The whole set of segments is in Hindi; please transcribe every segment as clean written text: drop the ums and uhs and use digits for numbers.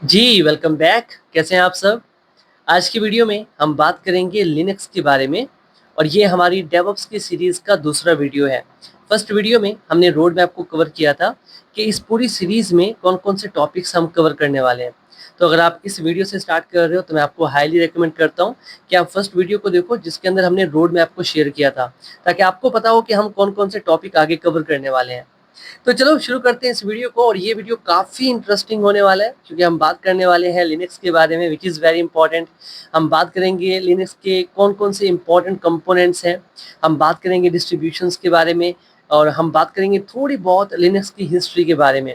जी, वेलकम बैक। कैसे हैं आप सब? आज की वीडियो में हम बात करेंगे लिनक्स के बारे में और ये हमारी डेवऑप्स की सीरीज़ का दूसरा वीडियो है। फर्स्ट वीडियो में हमने रोड मैप को कवर किया था कि इस पूरी सीरीज़ में कौन-कौन से टॉपिक्स हम कवर करने वाले हैं। तो अगर आप इस वीडियो से स्टार्ट कर रहे हो तो मैं आपको हाईली रिकमेंड करता हूँ कि आप फर्स्ट वीडियो को देखो जिसके अंदर हमने रोड मैप को शेयर किया था, ताकि आपको पता हो कि हम कौन-कौन से टॉपिक आगे कवर करने वाले हैं। तो चलो शुरू करते हैं इस वीडियो को और ये वीडियो काफ़ी इंटरेस्टिंग होने वाला है क्योंकि हम बात करने वाले हैं लिनक्स के बारे में विच इज़ वेरी इंपॉर्टेंट। हम बात करेंगे लिनक्स के कौन-कौन से इंपॉर्टेंट कंपोनेंट्स हैं, हम बात करेंगे डिस्ट्रीब्यूशंस के बारे में और हम बात करेंगे थोड़ी बहुत लिनक्स की हिस्ट्री के बारे में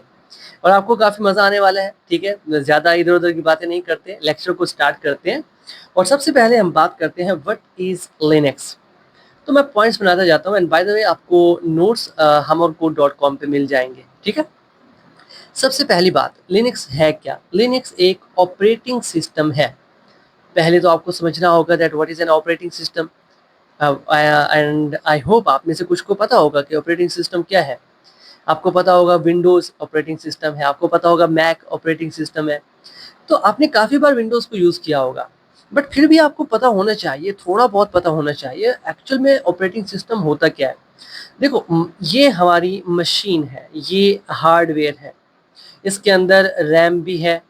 और आपको काफ़ी मज़ा आने वाला है, ठीक है? ज़्यादा इधर-उधर की बातें नहीं करते, लेक्चर को स्टार्ट करते हैं और सबसे पहले हम बात करते हैं व्हाट इज़ लिनक्स। तो मैं पॉइंट्स बनाता जाता हूँ एंड बाय द वे आपको नोट्स humorcode.com पे मिल जाएँगे, ठीक है? सबसे पहली बात, लिनक्स है क्या? लिनक्स एक ऑपरेटिंग सिस्टम है। पहले तो आपको समझना होगा that what is an operating system and I hope आप में से कुछ को पता होगा कि ऑपरेटिंग सिस्टम क्या है। आपको पता होगा विंडोज़ ऑपरेटिंग सिस्टम है, आपको पता होगा मैक ऑपरेटिंग सिस्टम है। तो आपने काफ़ी बार विंडोज़ को यूज़ किया होगा, बट फिर भी आपको पता होना चाहिए, थोड़ा बहुत पता होना चाहिए एक्चुअल में ऑपरेटिंग सिस्टम होता क्या है। देखो ये हमारी मशीन है, ये हार्डवेयर है, इसके अंदर रैम भी है,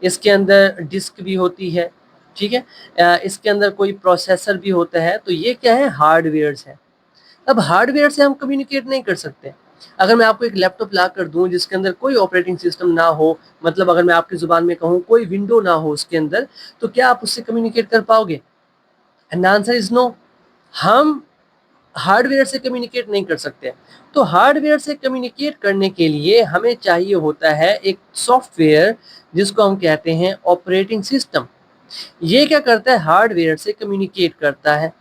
इसके अंदर डिस्क भी होती है, ठीक है? इसके अंदर कोई प्रोसेसर भी होता है, तो ये क्या है हार्डवेयर्स हैं। अब हार्डवेयर से हम कम्युनिकेट नहीं कर सकते। अगर मैं आपको एक लैपटॉप ला कर दूँ जिसके अंदर कोई ऑपरेटिंग सिस्टम ना हो, मतलब अगर मैं आपकी ज़ुबान में कहूँ कोई विंडो ना हो उसके अंदर, तो क्या आप उससे कम्युनिकेट कर पाओगे? And the answer is no. हम हार्डवेयर से कम्युनिकेट नहीं कर सकते। तो हार्डवेयर से कम्युनिकेट करने के लिए हमें चाहिए होता है एक सॉफ्टवेयर जिसको हम कहते हैं ऑपरेटिंग सिस्टम। ये क्या करता है हार्डवेयर से कम्युनिकेट करता है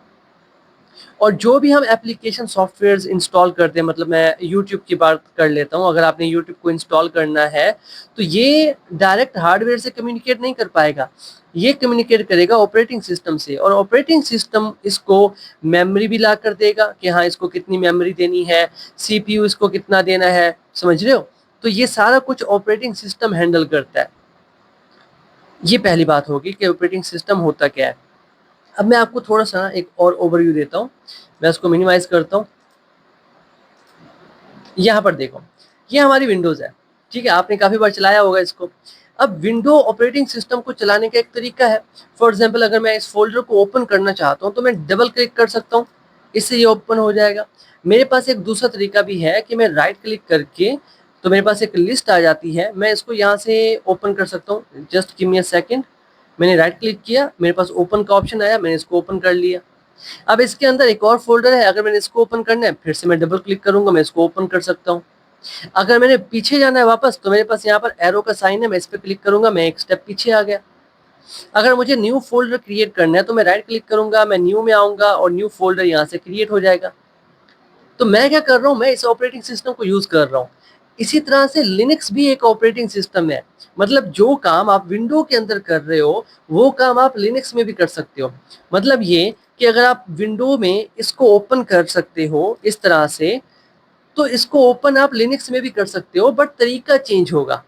और जो भी हम एप्लीकेशन सॉफ्टवेयर्स इंस्टॉल करते हैं, मतलब मैं यूट्यूब की बात कर लेता हूँ, अगर आपने यूट्यूब को इंस्टॉल करना है तो ये डायरेक्ट हार्डवेयर से कम्युनिकेट नहीं कर पाएगा, ये कम्युनिकेट करेगा ऑपरेटिंग सिस्टम से और ऑपरेटिंग सिस्टम इसको मेमोरी भी ला कर देगा कि हाँ इसको कितनी मेमोरी देनी है, सीपीयू इसको कितना देना है, समझ रहे हो? तो ये सारा कुछ ऑपरेटिंग सिस्टम हैंडल करता है। ये पहली बात होगी कि ऑपरेटिंग सिस्टम होता क्या है। अब मैं आपको थोड़ा-सा ना एक और ओवरव्यू देता हूँ। मैं उसको मिनिमाइज़ करता हूँ। यहाँ पर देखो, ये हमारी विंडोज़ है, ठीक है? आपने काफ़ी बार चलाया होगा इसको। अब विंडो ऑपरेटिंग सिस्टम को चलाने का एक तरीका है। फॉर एग्ज़ाम्पल अगर मैं इस फ़ोल्डर को ओपन करना चाहता हूँ, तो मैं डबल क्लिक कर सकता हूँ, इससे ये ओपन हो जाएगा। मेरे पास एक दूसरा तरीका भी है कि मैं राइट क्लिक करके तो मेरे पास एक लिस्ट आ जाती है, मैं इसको यहाँ से ओपन कर सकता हूँ। Just give me a second. मैंने राइट क्लिक किया, मेरे पास ओपन का ऑप्शन आया, मैंने इसको ओपन कर लिया। अब इसके अंदर एक और फ़ोल्डर है, अगर मैंने इसको ओपन करना है, फिर से मैं डबल क्लिक करूँगा, मैं इसको ओपन कर सकता हूँ। अगर मैंने पीछे जाना है वापस, तो मेरे पास यहाँ पर एरो का साइन है, मैं इस पे क्लिक करूँगा, मैं एक स्टेप पीछे आ गया। अगर मुझे न्यू फ़ोल्डर क्रिएट करना है, तो मैं राइट क्लिक करूँगा, मैं न्यू में आऊँगा और न्यू फ़ोल्डर यहाँ से क्रिएट हो जाएगा। तो मैं क्या कर रहा हूँ, मैं इस ऑपरेटिंग सिस्टम को यूज़ कर रहा हूँ। इसी तरह से लिनक्स भी एक ऑपरेटिंग सिस्टम है। मतलब जो काम आप विंडो के अंदर कर रहे हो, वो काम आप लिनक्स में भी कर सकते हो। मतलब ये कि अगर आप विंडो में इसको ओपन कर सकते हो इस तरह से, तो इसको ओपन आप लिनक्स में भी कर सकते हो, बट तरीका चेंज होगा।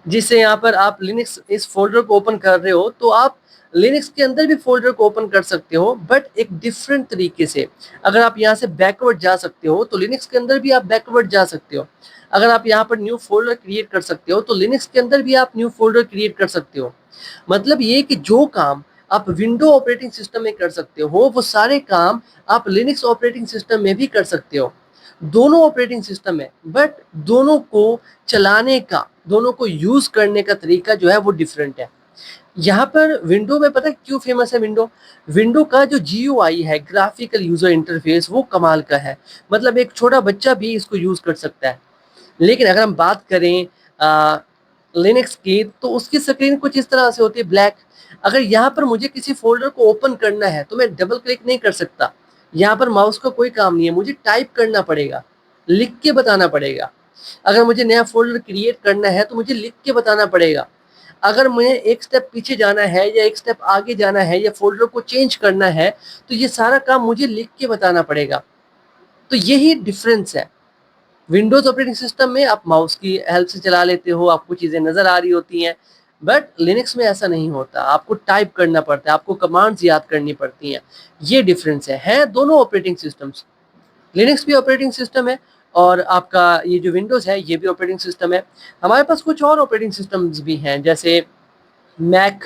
जिससे यहाँ पर आप लिनक्स इस फ़ोल्डर को ओपन कर रहे हो, तो आप लिनक्स के अंदर भी फ़ोल्डर को ओपन कर सकते हो, बट एक डिफरेंट तरीके से। अगर आप यहाँ से बैकवर्ड जा सकते हो, तो लिनक्स के अंदर भी आप बैकवर्ड जा सकते हो। अगर आप यहाँ पर न्यू फ़ोल्डर क्रिएट कर सकते हो, तो लिनक्स के अंदर भी आप न्यू फ़ोल्डर क्रिएट कर सकते हो। मतलब ये कि जो काम आप विंडो ऑपरेटिंग सिस्टम में कर सकते हो, वो सारे काम आप लिनक्स ऑपरेटिंग सिस्टम में भी कर सकते हो। दोनों ऑपरेटिंग सिस्टम है, बट दोनों को चलाने का, दोनों को यूज़ करने का तरीका जो है वो डिफरेंट है। यहाँ पर विंडो में पता है क्यों फेमस है विंडो? विंडो का जो जीयूआई है, ग्राफिकल यूज़र इंटरफेस, वो कमाल का है। मतलब एक छोटा बच्चा भी इसको यूज़ कर सकता है। लेकिन अगर हम बात करें लिनक्स की, तो उसकी स्क्रीन कुछ इस तरह से होती है ब्लैक। अगर यहाँ पर मुझे किसी फ़ोल्डर को ओपन करना है, तो मैं डबल क्लिक नहीं कर सकता। यहाँ पर माउस का कोई काम नहीं है, मुझे टाइप करना पड़ेगा, लिख के बताना पड़ेगा। अगर मुझे नया फ़ोल्डर क्रिएट करना है, तो मुझे लिख के बताना पड़ेगा। अगर मुझे एक स्टेप पीछे जाना है या एक स्टेप आगे जाना है या फ़ोल्डर को चेंज करना है, तो ये सारा काम मुझे लिख के बताना पड़ेगा। तो यही डिफ़रेंस है। विंडोज़ ऑपरेटिंग सिस्टम में आप माउस की हेल्प से चला लेते हो, आपको चीज़ें नज़र आ रही होती हैं। बट लिनक्स में ऐसा नहीं होता, आपको टाइप करना पड़ता है, आपको कमांड्स याद करनी पड़ती हैं। ये डिफरेंस है दोनों ऑपरेटिंग सिस्टम्स। लिनक्स भी ऑपरेटिंग सिस्टम है और आपका ये जो विंडोज़ है ये भी ऑपरेटिंग सिस्टम है। हमारे पास कुछ और ऑपरेटिंग सिस्टम्स भी हैं, जैसे मैक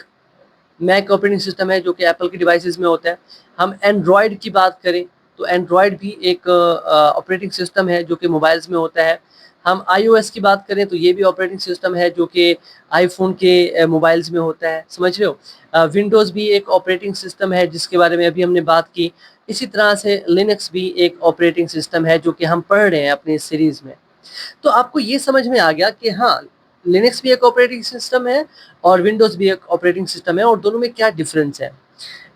मैक ऑपरेटिंग सिस्टम है जो कि एप्पल के डिवाइसेस में होता है। हम एंड्रॉयड की बात करें तो एंड्रॉयड भी एक ऑपरेटिंग सिस्टम है जो कि मोबाइल्स में होता है। हम आईओएस की बात करें तो ये भी ऑपरेटिंग सिस्टम है जो कि आईफोन के मोबाइल्स में होता है, समझ रहे हो। विंडोज़ भी एक ऑपरेटिंग सिस्टम है जिसके बारे में अभी हमने बात की। इसी तरह से लिनक्स भी एक ऑपरेटिंग सिस्टम है जो कि हम पढ़ रहे हैं अपनी इस सीरीज़ में। तो आपको ये समझ में आ गया कि हाँ, लिनक्स भी एक ऑपरेटिंग सिस्टम है और विंडोज़ भी एक ऑपरेटिंग सिस्टम है और दोनों में क्या डिफरेंस है।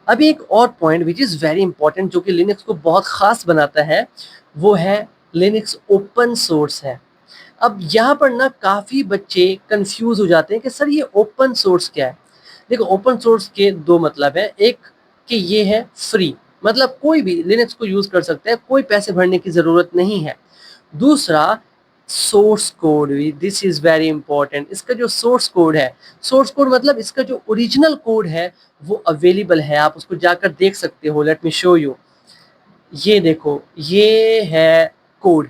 अभी एक और point which is very important जो कि लिनक्स को बहुत ख़ास बनाता है, वो है लिनक्स ओपन सोर्स है। अब यहाँ पर ना काफ़ी बच्चे कंफ्यूज हो जाते हैं कि सर ये ओपन सोर्स क्या है। देखो, ओपन सोर्स के दो मतलब है, एक कि ये है फ्री, मतलब कोई भी लिनक्स को यूज़ कर सकता है, कोई पैसे भरने की ज़रूरत नहीं है। दूसरा, source code, this is very important. इसका जो सोर्स कोड है, सोर्स कोड मतलब इसका जो ओरिजिनल कोड है वो अवेलेबल है, आप उसको जाकर देख सकते हो। Let me show you. ये देखो, ये है कोड,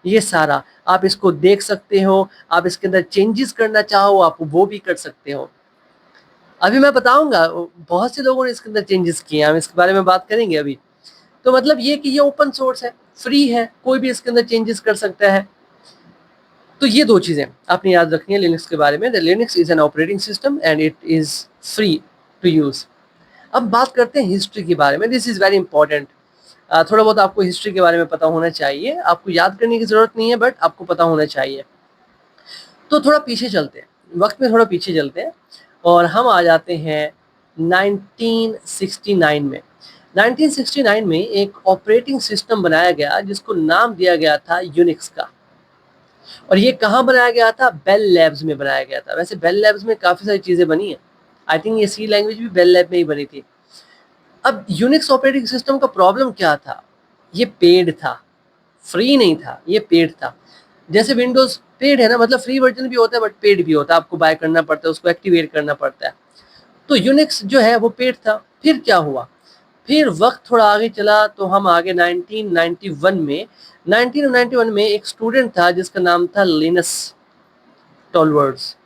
ये सारा आप इसको देख सकते हो। आप इसके अंदर चेंजेस करना चाहो आप वो भी कर सकते हो। अभी मैं बताऊंगा, बहुत से लोगों ने इसके अंदर चेंजेस किए हैं, हम इसके बारे में बात करेंगे अभी। तो मतलब ये कि ये ओपन सोर्स है, फ्री है, कोई भी इसके अंदर चेंजेस कर सकता है। तो ये दो चीज़ें आपने याद रखनी है लिनक्स के बारे में। The Linux is an operating system and it is free to use. अब बात करते हैं हिस्ट्री के बारे में। This is very important. थोड़ा बहुत आपको हिस्ट्री के बारे में पता होना चाहिए, आपको याद करने की ज़रूरत नहीं है बट आपको पता होना चाहिए। तो थोड़ा पीछे चलते हैं, वक्त में थोड़ा पीछे चलते हैं और हम आ जाते हैं 1969 में। 1969 में एक ऑपरेटिंग सिस्टम बनाया गया जिसको नाम दिया गया था यूनिक्स का। और ये कहाँ बनाया गया था? बेल लैब्स में बनाया गया था। वैसे बेल लैब्स में काफ़ी सारी चीज़ें बनी हैं, आई थिंक ये सी लैंग्वेज भी बेल लैब में ही बनी थी। अब यूनिक्स ऑपरेटिंग सिस्टम का प्रॉब्लम क्या था? ये पेड था, फ्री नहीं था, ये पेड था। जैसे विंडोज़ पेड है ना, मतलब फ्री वर्जन भी होता है बट पेड भी होता है, आपको बाय करना पड़ता है, उसको एक्टिवेट करना पड़ता है। तो यूनिक्स जो है वो पेड था। फिर क्या हुआ? फिर वक्त थोड़ा आगे चला तो हम आगे 1991 में। 1991 में एक स्टूडेंट था जिसका नाम था लिनस टॉलवर्ड्स।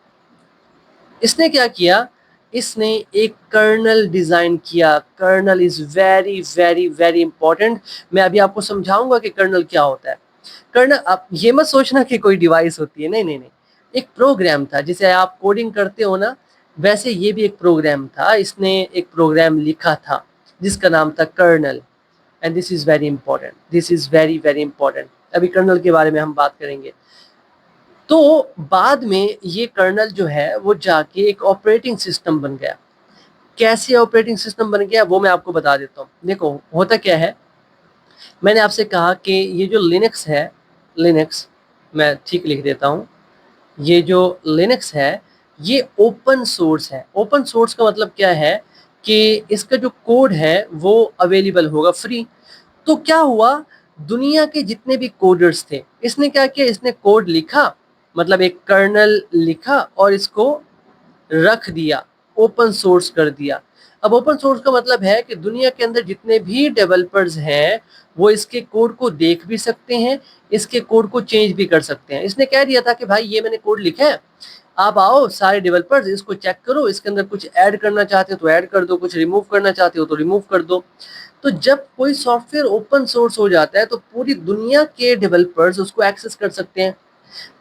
इसने क्या किया? इसने एक कर्नल डिजाइन किया। Kernel is very very very important. मैं अभी आपको समझाऊंगा कि कर्नल क्या होता है। कर्नल, आप ये मत सोचना कि कोई डिवाइस होती है, नहीं नहीं नहीं, एक प्रोग्राम था। जिसे आप कोडिंग करते हो ना, वैसे ये भी एक प्रोग्राम था। इसने एक प्रोग्राम लिखा था जिसका नाम था kernel. And this is very important, this is very very important. अभी कर्नल के बारे में हम बात करेंगे। तो बाद में ये कर्नल जो है वो जाके एक ऑपरेटिंग सिस्टम बन गया। कैसे ऑपरेटिंग सिस्टम बन गया वो मैं आपको बता देता हूँ। देखो, होता क्या है, मैंने आपसे कहा कि ये जो लिनक्स है, लिनक्स, मैं ठीक लिख देता हूँ, ये जो लिनक्स है ये ओपन सोर्स है। ओपन सोर्स का मतलब क्या है कि इसका जो कोड है वो अवेलेबल होगा, फ्री। तो क्या हुआ, दुनिया के जितने भी कोडर्स थे, इसने क्या किया, इसने कोड लिखा, मतलब एक कर्नल लिखा और इसको रख दिया, ओपन सोर्स कर दिया। अब ओपन सोर्स का मतलब है कि दुनिया के अंदर जितने भी डेवलपर्स हैं वो इसके कोड को देख भी सकते हैं, इसके कोड को चेंज भी कर सकते हैं। इसने कह दिया था कि भाई ये मैंने कोड लिखा है, आप आओ सारे डेवलपर्स, इसको चेक करो, इसके अंदर कुछ ऐड करना चाहते हो तो ऐड कर दो, कुछ रिमूव करना चाहते हो तो रिमूव कर दो। तो जब कोई सॉफ्टवेयर ओपन सोर्स हो जाता है तो पूरी दुनिया के डेवलपर्स उसको एक्सेस कर सकते हैं।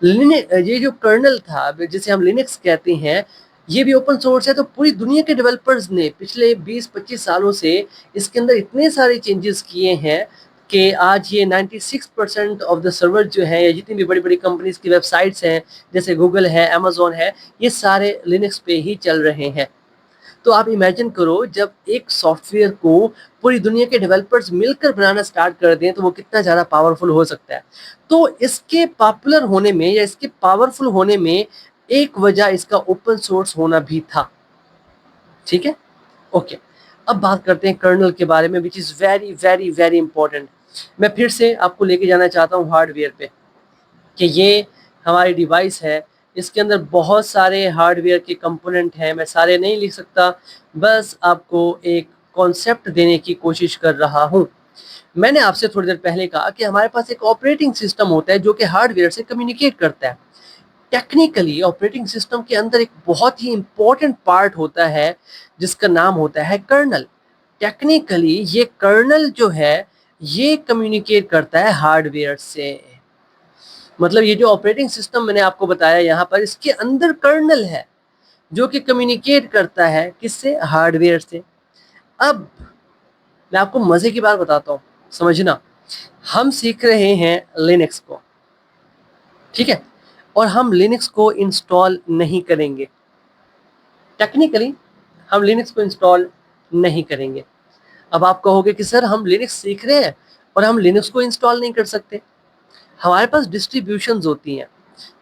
ये जो कर्नल था जिसे हम लिनक्स कहते हैं, ये भी ओपन सोर्स है। तो पूरी दुनिया के डेवलपर्स ने पिछले 20-25 सालों से इसके अंदर इतने सारे चेंजेस किए हैं कि आज ये 96% ऑफ द सर्वर जो है, या जितनी भी बड़ी बड़ी कंपनीज की वेबसाइट्स हैं जैसे गूगल है, अमेजोन है, ये सारे लिनक्स पे ही चल रहे हैं। तो आप इमेजिन करो, जब एक सॉफ्टवेयर को पूरी दुनिया के डेवलपर्स मिलकर बनाना स्टार्ट कर दें तो वो कितना ज़्यादा पावरफुल हो सकता है। तो इसके पॉपुलर होने में या इसके पावरफुल होने में एक वजह इसका ओपन सोर्स होना भी था। ठीक है, ओके। अब बात करते हैं कर्नल के बारे में, which is very very very important. मैं फिर से आपको लेके जाना चाहता हूँ हार्डवेयर पे, कि ये हमारी डिवाइस है, इसके अंदर बहुत सारे हार्डवेयर के कंपोनेंट हैं, मैं सारे नहीं लिख सकता, बस आपको एक कॉन्सेप्ट देने की कोशिश कर रहा हूँ। मैंने आपसे थोड़ी देर पहले कहा कि हमारे पास एक ऑपरेटिंग सिस्टम होता है जो कि हार्डवेयर से कम्युनिकेट करता है। टेक्निकली ऑपरेटिंग सिस्टम के अंदर एक बहुत ही इंपॉर्टेंट पार्ट होता है जिसका नाम होता है कर्नल। टेक्निकली ये कर्नल जो है ये कम्युनिकेट करता है हार्डवेयर से। मतलब ये जो ऑपरेटिंग सिस्टम मैंने आपको बताया यहाँ पर, इसके अंदर कर्नल है जो कि कम्युनिकेट करता है किससे? हार्डवेयर से। अब मैं आपको मजे की बात बताता हूँ, समझना। हम सीख रहे हैं लिनक्स को, ठीक है, और हम लिनक्स को इंस्टॉल नहीं करेंगे। टेक्निकली हम लिनक्स को इंस्टॉल नहीं करेंगे। अब आप कहोगे कि सर हम लिनक्स सीख रहे हैं और हम लिनक्स को इंस्टॉल नहीं कर सकते। हमारे पास डिस्ट्रीब्यूशंस होती हैं,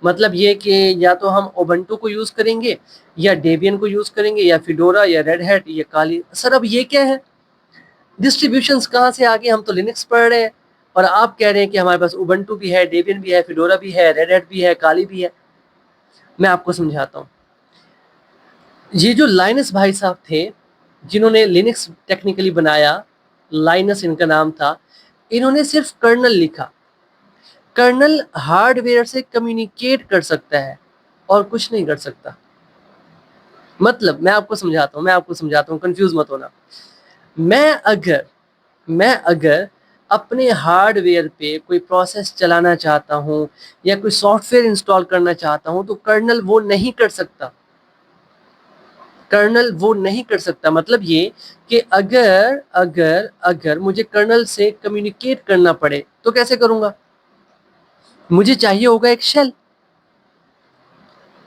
मतलब ये कि या तो हम ओबंटू को यूज़ करेंगे या डेबियन को यूज़ करेंगे या फिडोरा या रेड हैट या काली। सर अब ये क्या है? डिस्ट्रीब्यूशंस कहाँ से आ गए? हम तो लिनक्स पढ़ रहे हैं और आप कह रहे हैं कि हमारे पास उबंटू भी है, डेबियन भी है, फिडोरा भी है, रेड हैट भी है, काली भी है। मैं आपको समझाता हूँ। ये जो लाइनस भाई साहब थे जिन्होंने लिनक्स टेक्निकली बनाया, लाइनस इनका नाम था, इन्होंने सिर्फ कर्नल लिखा। कर्नल हार्डवेयर से कम्युनिकेट कर सकता है और कुछ नहीं कर सकता। मतलब मैं आपको समझाता हूँ, कंफ्यूज मत होना। मैं अगर अपने हार्डवेयर पे कोई प्रोसेस चलाना चाहता हूँ या कोई सॉफ्टवेयर इंस्टॉल करना चाहता हूँ तो कर्नल वो नहीं कर सकता। कर्नल वो नहीं कर सकता। मतलब ये कि अगर अगर अगर मुझे कर्नल से कम्युनिकेट करना पड़े तो कैसे करूंगा? मुझे चाहिए होगा एक शेल,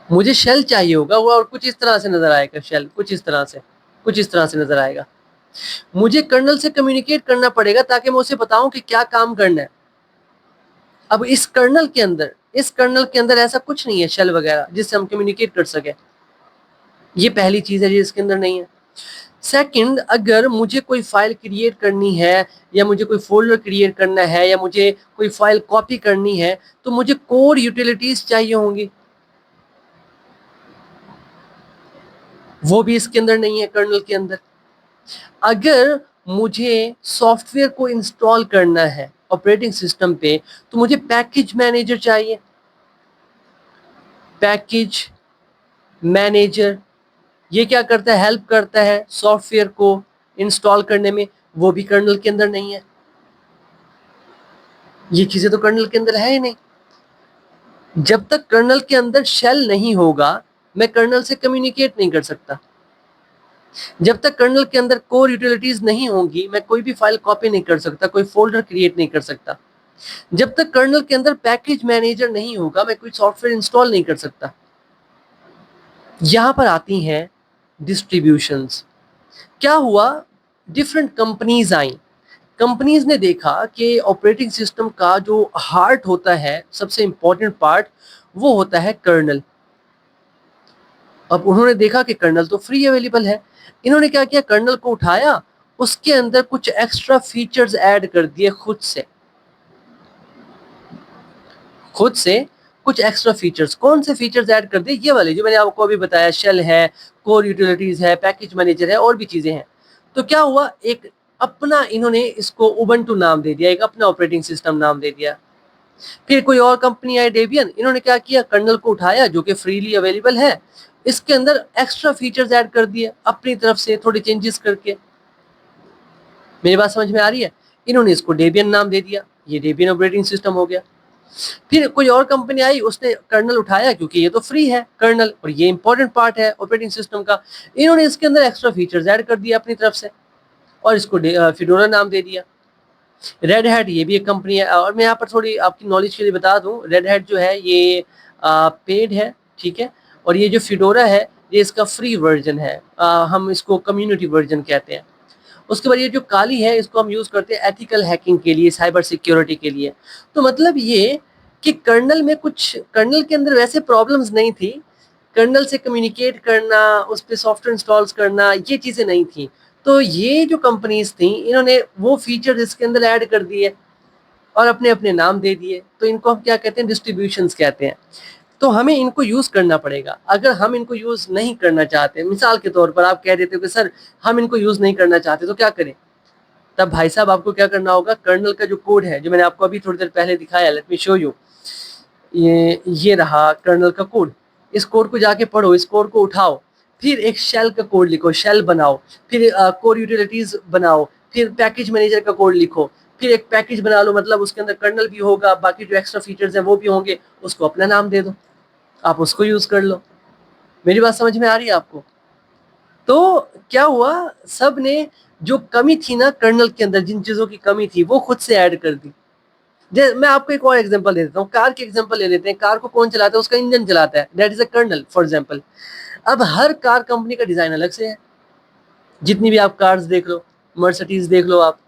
मुझे शेल चाहिए होगा वो, और कुछ इस तरह से नजर आएगा शेल, कुछ इस तरह से नजर आएगा। मुझे कर्नल से कम्युनिकेट करना पड़ेगा ताकि मैं उसे बताऊं कि क्या काम करना है। अब इस कर्नल के अंदर ऐसा कुछ नहीं है शेल वगैरह जिससे हम कम्युनिकेट कर सके। ये पहली चीज है जो इसके अंदर नहीं है। सेकंड, अगर मुझे कोई फाइल क्रिएट करनी है या मुझे कोई फोल्डर क्रिएट करना है या मुझे कोई फाइल कॉपी करनी है तो मुझे कोर यूटिलिटीज चाहिए होंगी, वो भी इसके अंदर नहीं है कर्नल के अंदर। अगर मुझे सॉफ्टवेयर को इंस्टॉल करना है ऑपरेटिंग सिस्टम पे तो मुझे पैकेज मैनेजर चाहिए। पैकेज मैनेजर ये क्या करता है? हेल्प करता है सॉफ्टवेयर को इंस्टॉल करने में, वो भी कर्नल के अंदर नहीं है। ये चीजें तो कर्नल के अंदर है ही नहीं। जब तक कर्नल के अंदर शेल नहीं होगा मैं कर्नल से कम्युनिकेट नहीं कर सकता। जब तक कर्नल के अंदर कोर यूटिलिटीज नहीं होंगी मैं कोई भी फाइल कॉपी नहीं कर सकता, कोई फोल्डर क्रिएट नहीं कर सकता। जब तक कर्नल के अंदर पैकेज मैनेजर नहीं होगा मैं कोई सॉफ्टवेयर इंस्टॉल नहीं कर सकता। यहां पर आती हैं डिस्ट्रीब्यूशंस। क्या हुआ? डिफरेंट कंपनीज आई। कंपनीज ने देखा कि ऑपरेटिंग सिस्टम का जो हार्ट होता है, सबसे इंपॉर्टेंट पार्ट, वो होता है कर्नल। अब उन्होंने देखा कि कर्नल तो फ्री अवेलेबल है। इन्होंने क्या किया? कर्नल को उठाया, उसके अंदर कुछ एक्स्ट्रा फीचर्स ऐड कर दिए खुद से कुछ एक्स्ट्रा फीचर्स। कौन से फीचर्स ऐड कर दिए? ये वाले जो मैंने आपको अभी बताया, शेल है, कोर यूटिलिटीज है, पैकेज मैनेजर है, और भी चीजें हैं। तो क्या हुआ? एक अपना इन्होंने इसको उबंटू नाम दे दिया, एक अपना ऑपरेटिंग सिस्टम नाम दे दिया। फिर कोई और कंपनी आई डेबियन, इन्होंने क्या किया? कर्नल को उठाया जो कि फ्रीली अवेलेबल है, इसके अंदर एक्स्ट्रा फीचर्स ऐड कर दिए अपनी तरफ से थोड़े चेंजेस करके। मेरी बात समझ में आ रही है? इन्होंने इसको डेबियन नाम दे दिया, ये डेबियन ऑपरेटिंग सिस्टम हो गया। फिर कोई और कंपनी आई, उसने कर्नल उठाया क्योंकि ये तो फ्री है कर्नल और ये इंपॉर्टेंट पार्ट है ऑपरेटिंग सिस्टम का, इन्होंने इसके अंदर एक्स्ट्रा फीचर्स ऐड कर दिया अपनी तरफ से और इसको फिडोरा नाम दे दिया। रेड हैट ये भी एक कंपनी है, और मैं यहाँ पर थोड़ी आपकी नॉलेज के लिए बता दूं, रेड हैट जो है ये पेड है, ठीक है, और ये जो फिडोरा है ये इसका फ्री वर्जन है, हम इसको कम्युनिटी वर्जन कहते हैं। उसके बाद ये जो काली है इसको हम यूज करते हैं एथिकल हैकिंग के लिए, साइबर सिक्योरिटी के लिए। तो मतलब ये कि कर्नल के अंदर वैसे प्रॉब्लम्स नहीं थी, कर्नल से कम्युनिकेट करना, उस पर सॉफ्टवेयर इंस्टॉल्स करना, ये चीजें नहीं थी। तो ये जो कंपनीज थी इन्होंने वो फीचर इसके अंदर ऐड कर दिए और अपने अपने नाम दे दिए, तो इनको हम क्या कहते हैं? डिस्ट्रीब्यूशंस कहते हैं। तो हमें इनको यूज करना पड़ेगा। अगर हम इनको यूज नहीं करना चाहते, मिसाल के तौर पर आप कह देते हो कि सर हम इनको यूज नहीं करना चाहते, तो क्या करें? तब भाई साहब आपको क्या करना होगा, कर्नल का जो कोड है, जो मैंने आपको अभी थोड़ी देर पहले दिखाया, लेट मी शो यू, ये रहा कर्नल का कोड। इस कोड को जाके पढ़ो, इस कोड को उठाओ, फिर एक शेल का कोड लिखो, शेल बनाओ, फिर कोर यूटिलिटीज बनाओ, फिर पैकेज मैनेजर का कोड लिखो, फिर एक पैकेज बना लो, मतलब उसके अंदर कर्नल भी होगा, बाकी जो एक्स्ट्रा फीचर्स हैं वो भी होंगे, उसको अपना नाम दे दो, आप उसको यूज कर लो। मेरी बात समझ में आ रही है आपको? तो क्या हुआ, सब ने जो कमी थी ना कर्नल के अंदर, जिन चीजों की कमी थी वो खुद से ऐड कर दी। मैं आपको एक और एग्जांपल दे देता हूँ, कार के एग्जांपल ले लेते हैं। कार को कौन चलाता है? उसका इंजन चलाता है, that is a kernel for example. अब हर कार कंपनी का डिजाइन अलग से है। जितनी भी आप कार्स देख लो, मर्सिडीज देख लो आप,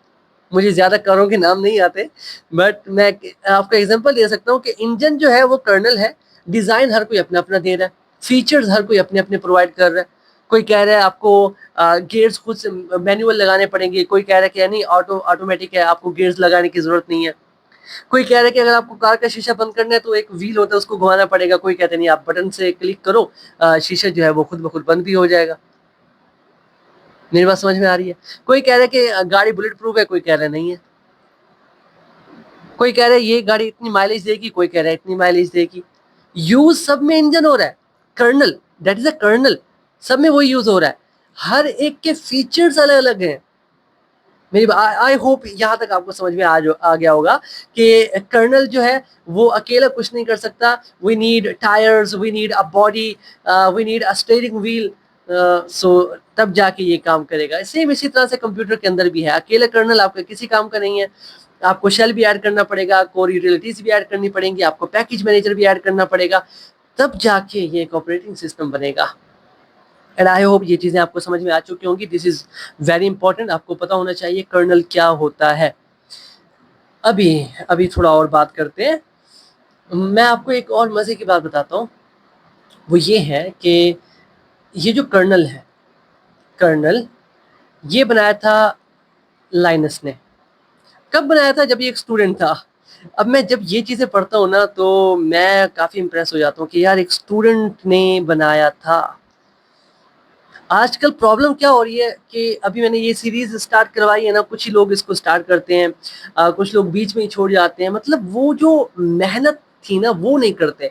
मुझे ज्यादा कारों के नाम नहीं आते, बट मैं आपको एग्जांपल दे सकता हूँ कि इंजन जो है वो कर्नल है, डिजाइन हर कोई अपना अपना दे रहा है, फीचर्स हर कोई अपने अपने प्रोवाइड कर रहा है। कोई कह रहा है आपको गियर्स खुद से मैनुअल लगाने पड़ेंगे, कोई कह रहा है कि नहीं ऑटोमेटिक है, आपको गियर्स लगाने की जरूरत नहीं है। कोई कह रहा है कि अगर आपको कार का शीशा बंद करना है तो एक व्हील होता है उसको घुमाना पड़ेगा, कोई कहते नहीं आप बटन से क्लिक करो, शीशा जो है वो खुद ब खुद बंद भी हो जाएगा। मेरी बात समझ में आ रही है? कोई कह रहा है कि गाड़ी बुलेट प्रूफ है, कोई कह रहा है नहीं है। कोई कह रहा है ये गाड़ी इतनी माइलेज देगी, कोई कह रहा है इतनी माइलेज देगी। यूज सब में इंजन हो रहा है, kernel, that is a kernel, सब में वही यूज हो रहा है। हर एक के फीचर्स अलग अलग हैं। मेरी आई होप यहाँ तक आपको समझ में आ गया होगा कि कर्नल जो है वो अकेला कुछ नहीं कर सकता। We need tyres, we need a body, we need a steering wheel, so तब जाके ये काम करेगा। सेम इसी तरह से कंप्यूटर के अंदर भी है, अकेला कर्नल आपका किसी काम का नहीं है। आपको शेल भी ऐड करना पड़ेगा, कोर यूटिलिटीज भी ऐड करनी पड़ेंगी, आपको पैकेज मैनेजर भी ऐड करना पड़ेगा, तब जाके ये एक ऑपरेटिंग सिस्टम बनेगा। एंड आई होप ये चीजें आपको समझ में आ चुकी होंगी। दिस इज वेरी इंपॉर्टेंट, आपको पता होना चाहिए कर्नल क्या होता है। अभी अभी थोड़ा और बात करते हैं। मैं आपको एक और मजे की बात बताता हूँ, वो ये है कि ये जो कर्नल है, कर्नल ये बनाया था लाइनस ने। कब बनाया था? जब ये एक स्टूडेंट था। अब मैं जब ये चीजें पढ़ता हूँ ना तो मैं काफी इंप्रेस हो जाता हूँ कि यार एक स्टूडेंट ने बनाया था। आजकल प्रॉब्लम क्या हो रही है कि अभी मैंने ये सीरीज स्टार्ट करवाई है ना, कुछ ही लोग इसको स्टार्ट करते हैं, कुछ लोग बीच में ही छोड़ जाते हैं, मतलब वो जो मेहनत थी ना वो नहीं करते।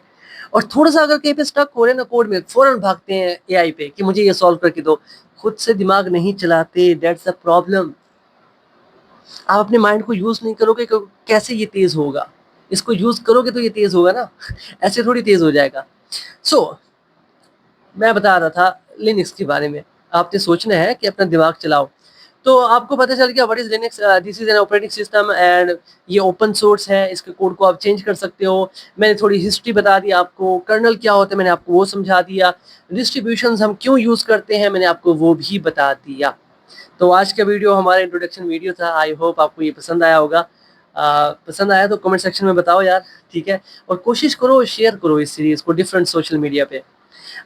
और थोड़ा सा अगर कहीं पे स्टक हो रहे हैं ना कोड में, फौरन भागते हैं एआई पे कि मुझे ये सॉल्व करके दो, खुद से दिमाग नहीं चलाते, दैट्स अ प्रॉब्लम। आप अपने माइंड को यूज नहीं करोगे तो कैसे ये तेज होगा? इसको यूज करोगे तो ये तेज होगा ना, ऐसे थोड़ी तेज हो जाएगा। सो मैं बता रहा था लिनक्स के बारे में। आपने सोचना है कि अपना दिमाग चलाओ, तो आपको पता चल गया what is Linux. This is an operating system and ये ओपन सोर्स है, इसके कोड को आप चेंज कर सकते हो। मैंने थोड़ी हिस्ट्री बता दी आपको, कर्नल क्या होता है मैंने आपको वो समझा दिया, डिस्ट्रीब्यूशंस हम क्यों यूज करते हैं मैंने आपको वो भी बता दिया। तो आज का वीडियो हमारा इंट्रोडक्शन वीडियो था। आई होप आपको ये पसंद आया होगा। पसंद आया तो कमेंट सेक्शन में बताओ यार, ठीक है? और कोशिश करो शेयर करो इस सीरीज को डिफरेंट सोशल मीडिया पे।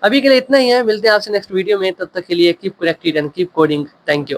अभी के लिए इतना ही है, मिलते हैं आपसे नेक्स्ट वीडियो में, तब तक के लिए keep connected and keep coding. Thank you.